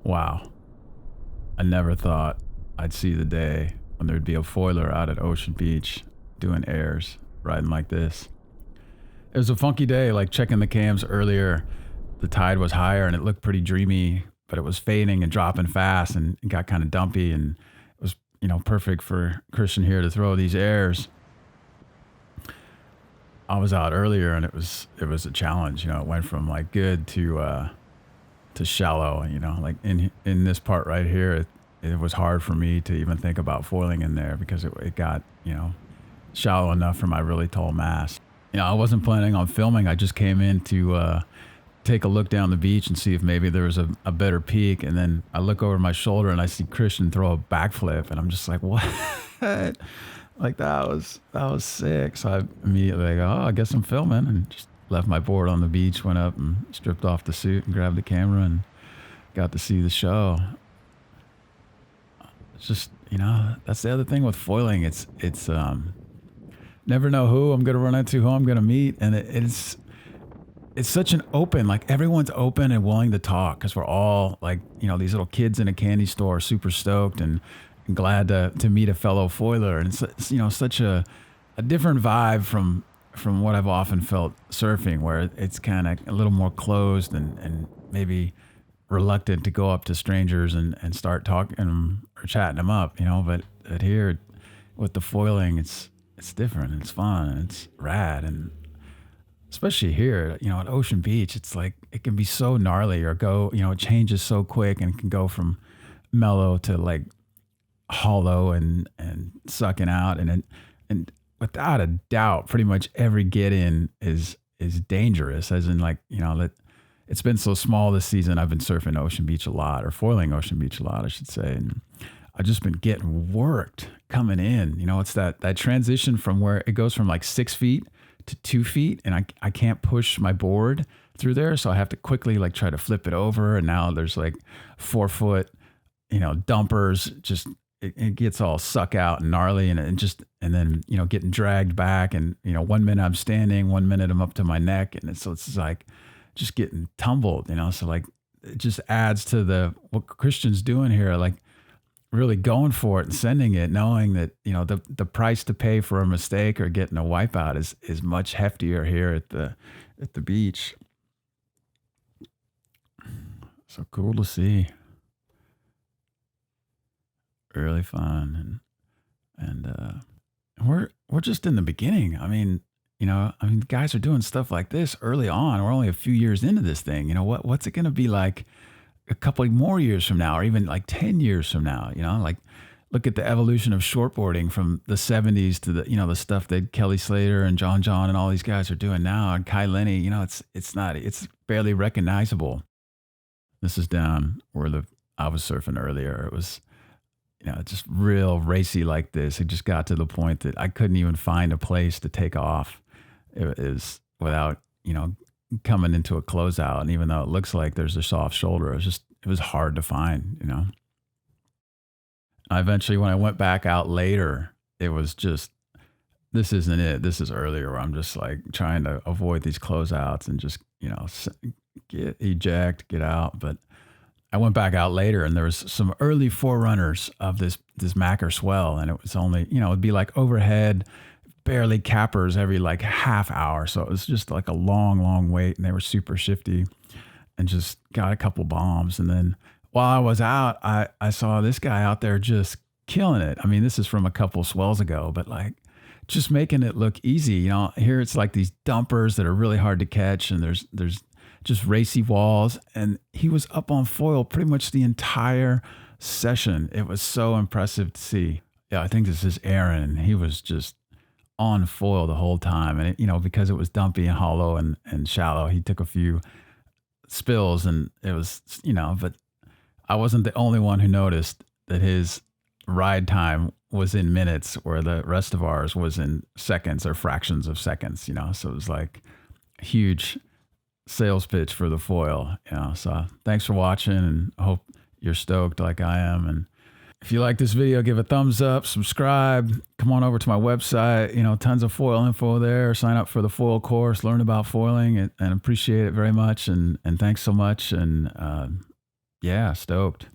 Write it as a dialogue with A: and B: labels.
A: Wow. I never thought I'd see the day when there'd be a foiler out at Ocean Beach doing airs, riding like this. It was a funky day, like checking the cams earlier. The tide was higher and it looked pretty dreamy, but it was fading and dropping fast and it got kind of dumpy, and it was, perfect for Christian here to throw these airs. I was out earlier and it was a challenge. It went from like good to shallow. Like in this part right here, it was hard for me to even think about foiling in there because it got shallow enough for my really tall mast. I wasn't planning on filming. I just came in to take a look down the beach and see if maybe there was a better peak. And then I look over my shoulder and I see Christian throw a backflip, and I'm just like, what? Like that was sick. So I immediately go, oh, I guess I'm filming, and just left my board on the beach, went up and stripped off the suit and grabbed the camera and got to see the show. It's just, that's the other thing with foiling. It's never know who I'm going to run into, who I'm going to meet. And it's such an open, like everyone's open and willing to talk because we're all like, these little kids in a candy store, super stoked and glad to meet a fellow foiler. And it's such a different vibe from what I've often felt surfing, where it's kind of a little more closed and maybe reluctant to go up to strangers and start talking or chatting them up, but here with the foiling, it's different. It's fun and it's rad. And especially here, at Ocean Beach, it's like, it can be so gnarly or go, it changes so quick and can go from mellow to like hollow and sucking out. And without a doubt, pretty much every get in is dangerous, as in like, that it's been so small this season. I've been surfing Ocean Beach a lot, or foiling Ocean Beach a lot, I should say. And I've just been getting worked coming in. It's that transition from where it goes from like 6 feet to 2 feet, and I can't push my board through there. So I have to quickly like try to flip it over. And now there's like 4 foot, dumpers, just, it gets all suck out and gnarly and then, getting dragged back. And, 1 minute I'm standing, 1 minute I'm up to my neck. And so it's like just getting tumbled, so like it just adds to what Christian's doing here, like really going for it and sending it, knowing that, the price to pay for a mistake or getting a wipeout is much heftier here at the beach. So cool to see. Really fun. And we're just in the beginning. I mean, guys are doing stuff like this early on. We're only a few years into this thing. What's it going to be like a couple more years from now, or even like 10 years from now? Like look at the evolution of shortboarding from the 70s to the stuff that Kelly Slater and John and all these guys are doing now, and Kai Lenny. It's barely recognizable. This is down where I was surfing earlier. It was, just real racy like this. It just got to the point that I couldn't even find a place to take off. It was without, coming into a closeout. And even though it looks like there's a soft shoulder, it was hard to find, Eventually, when I went back out later, it was just, this isn't it. This is earlier where I'm just like trying to avoid these closeouts and just, get out. But I went back out later and there was some early forerunners of this Macker swell. And it was only, it'd be like overhead, barely cappers every like half hour. So it was just like a long wait, and they were super shifty and just got a couple bombs. And then while I was out, I saw this guy out there just killing it. I mean, this is from a couple swells ago, but like just making it look easy. Here it's like these dumpers that are really hard to catch, and there's just racy walls, and he was up on foil pretty much the entire session. It was so impressive to see. Yeah, I think this is Aaron. He was just on foil the whole time. And, because it was dumpy and hollow and shallow, he took a few spills, and it was, but I wasn't the only one who noticed that his ride time was in minutes, where the rest of ours was in seconds or fractions of seconds, so it was like a huge sales pitch for the foil. So thanks for watching, and I hope you're stoked like I am. And if you like this video, give a thumbs up, subscribe, come on over to my website, tons of foil info there. Sign up for the foil course, learn about foiling, and appreciate it very much. And thanks so much. And Yeah, stoked.